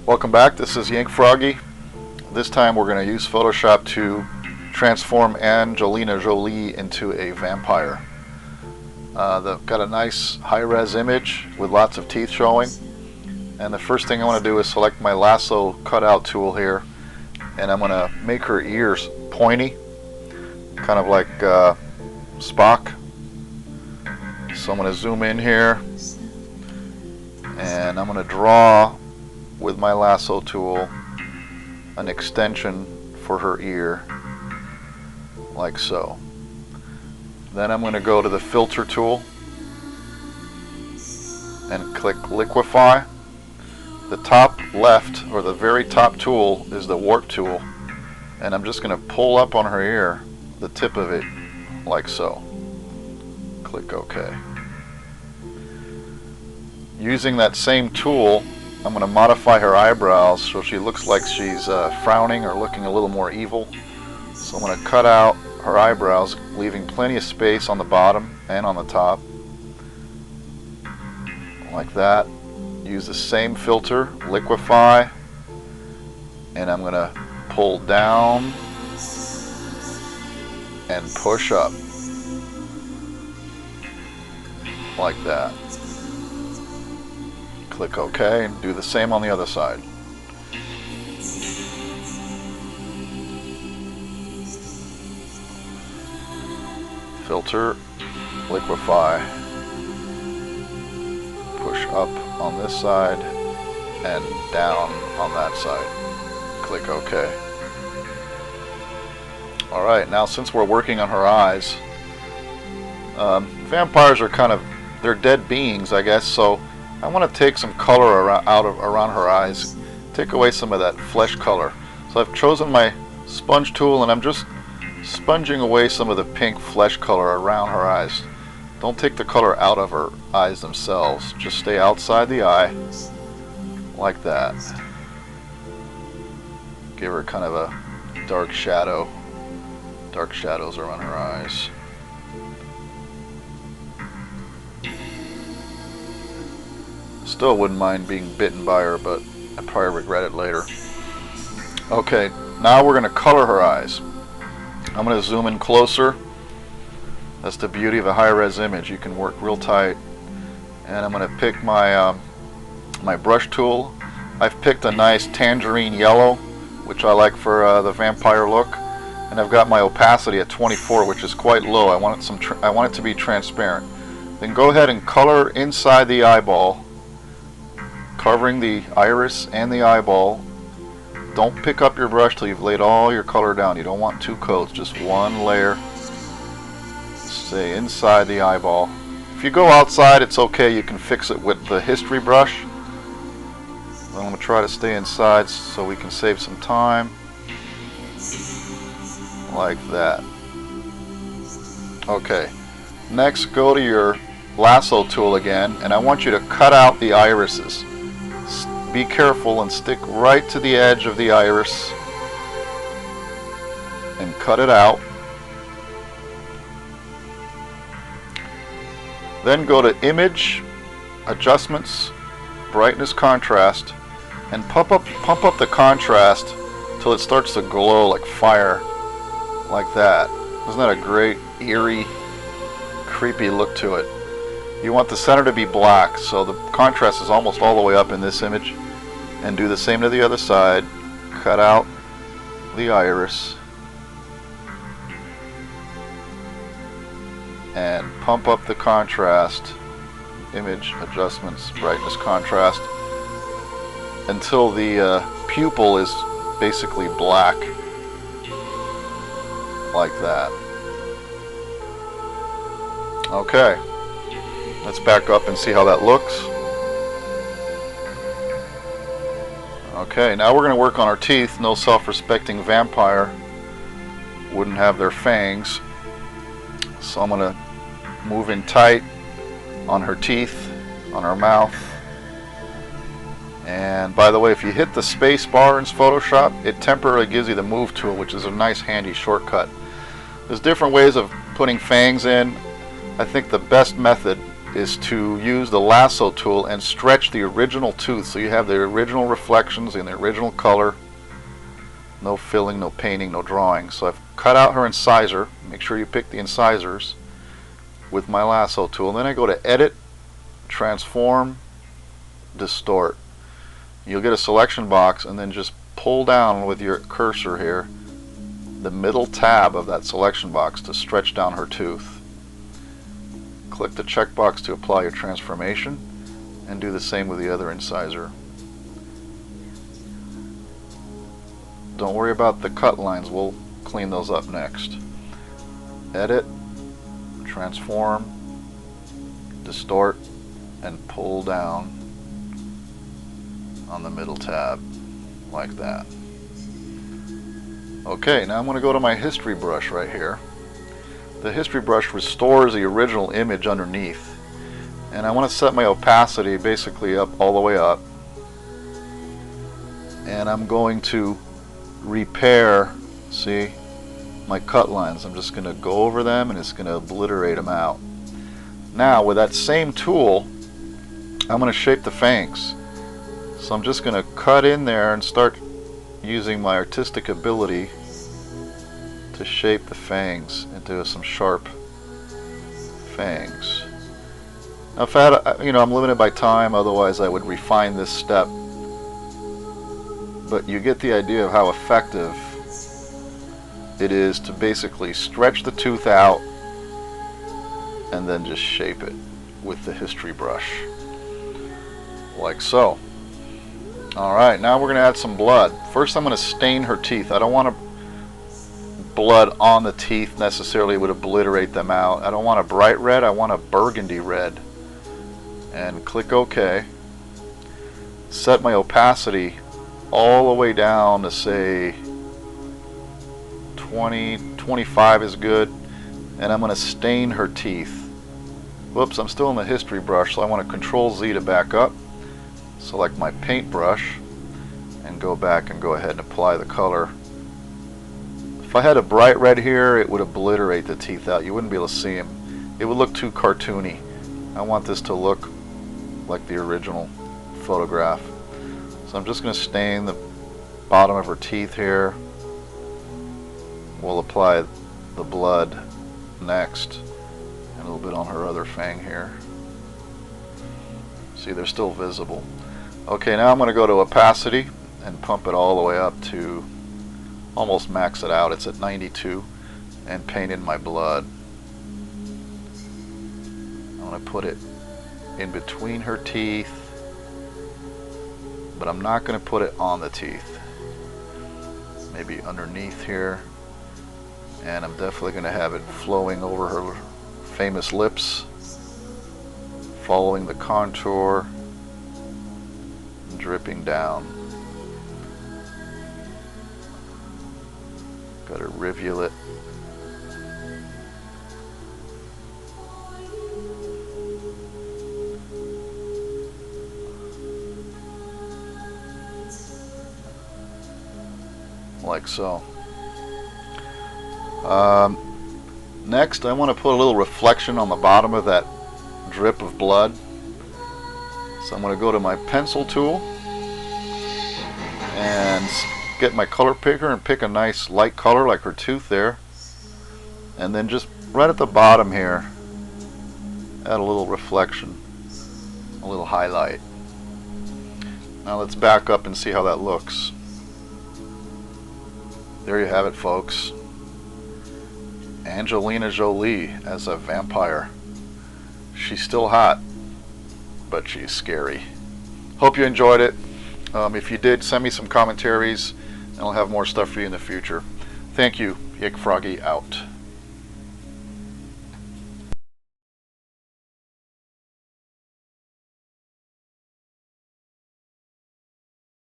Welcome back, this is YANKFROGGY. This time we're going to use Photoshop to transform Angelina Jolie into a vampire. They've got a nice high-res image with lots of teeth showing. And the first thing I want to do is select my lasso cutout tool here. And I'm going to make her ears pointy, kind of like Spock. So I'm going to zoom in here. And I'm going to draw with my lasso tool an extension for her ear, like so. Then I'm going to go to the filter tool and click liquefy. The top left, or the very top tool, is the warp tool, and I'm just going to pull up on her ear, the tip of it, like so. Click OK. Using that same tool, I'm going to modify her eyebrows so she looks like she's frowning or looking a little more evil. So I'm going to cut out her eyebrows, leaving plenty of space on the bottom and on the top, like that. Use the same filter, liquefy, and I'm going to pull down and push up, like that. Click OK and do the same on the other side. Filter, liquefy, push up on this side and down on that side. Click OK. Alright, now since we're working on her eyes, vampires are they're dead beings, I guess, so I want to take some color around her eyes, take away some of that flesh color. So I've chosen my sponge tool and I'm just sponging away some of the pink flesh color around her eyes. Don't take the color out of her eyes themselves, just stay outside the eye, like that. Give her kind of a dark shadows around her eyes. Still wouldn't mind being bitten by her, but I'd probably regret it later. Okay, now we're going to color her eyes. I'm going to zoom in closer. That's the beauty of a high-res image. You can work real tight. And I'm going to pick my my brush tool. I've picked a nice tangerine yellow, which I like for the vampire look. And I've got my opacity at 24, which is quite low. I want it to be transparent. Then go ahead and color inside the eyeball, covering the iris and the eyeball. Don't pick up your brush till you've laid all your color down. You don't want two coats, just one layer. Stay inside the eyeball. If you go outside, it's okay. You can fix it with the history brush. I'm going to try to stay inside so we can save some time. Like that. Okay. Next, go to your lasso tool again, and I want you to cut out the irises. Be careful and stick right to the edge of the iris and cut it out. Then go to Image, Adjustments, Brightness, Contrast, and pump up the contrast till it starts to glow like fire, like that. Isn't that a great, eerie, creepy look to it? You want the center to be black, so the contrast is almost all the way up in this image. And do the same to the other side. Cut out the iris and pump up the contrast. Image, adjustments, brightness, contrast, until the pupil is basically black, like that. Okay, let's back up and see how that looks. Okay, now we're going to work on our teeth. No self-respecting vampire wouldn't have their fangs. So I'm going to move in tight on her teeth, on her mouth. And by the way, if you hit the space bar in Photoshop, it temporarily gives you the move tool, which is a nice handy shortcut. There's different ways of putting fangs in. I think the best method is to use the lasso tool and stretch the original tooth so you have the original reflections in the original color. No filling, no painting, no drawing. So I've cut out her incisor. Make sure you pick the incisors with my lasso tool. And then I go to Edit, Transform, Distort. You'll get a selection box, and then just pull down with your cursor here the middle tab of that selection box to stretch down her tooth. Click the checkbox to apply your transformation, and do the same with the other incisor. Don't worry about the cut lines, we'll clean those up next. Edit, Transform, Distort, and pull down on the middle tab like that. Okay, now I'm going to go to my history brush right here. The history brush restores the original image underneath, and I want to set my opacity basically up all the way up, and I'm going to repair, see, my cut lines. I'm just going to go over them and it's going to obliterate them out. Now with that same tool I'm going to shape the fangs. So I'm just going to cut in there and start using my artistic ability to shape the fangs into some sharp fangs. Now if I had, I'm limited by time, otherwise I would refine this step. But you get the idea of how effective it is to basically stretch the tooth out and then just shape it with the history brush, like so. Alright, now we're going to add some blood. First I'm going to stain her teeth. I don't want blood on the teeth necessarily, it would obliterate them out. I don't want a bright red, I want a burgundy red. And click OK. Set my opacity all the way down to say 20, 25 is good. And I'm going to stain her teeth. Whoops, I'm still in the history brush, so I want to Control Z to back up. Select my paintbrush and go back and go ahead and apply the color. If I had a bright red here, it would obliterate the teeth out. You wouldn't be able to see them. It would look too cartoony. I want this to look like the original photograph. So I'm just going to stain the bottom of her teeth here. We'll apply the blood next, and a little bit on her other fang here. See, they're still visible. Okay, now I'm going to go to opacity and pump it all the way up to almost max it out. It's at 92, and paint in my blood. I'm going to put it in between her teeth, but I'm not going to put it on the teeth. Maybe underneath here, and I'm definitely going to have it flowing over her famous lips, following the contour, dripping down. Got a rivulet. Like so. Next, I want to put a little reflection on the bottom of that drip of blood. So I'm going to go to my pencil tool and get my color picker and pick a nice light color like her tooth there, and then just right at the bottom here add a little reflection, a little highlight. Now let's back up and see how that looks. There you have it, folks. Angelina Jolie as a vampire. She's still hot, but she's scary. Hope you enjoyed it. If you did, send me some commentaries and I'll have more stuff for you in the future. Thank you. YANKFROGGY out.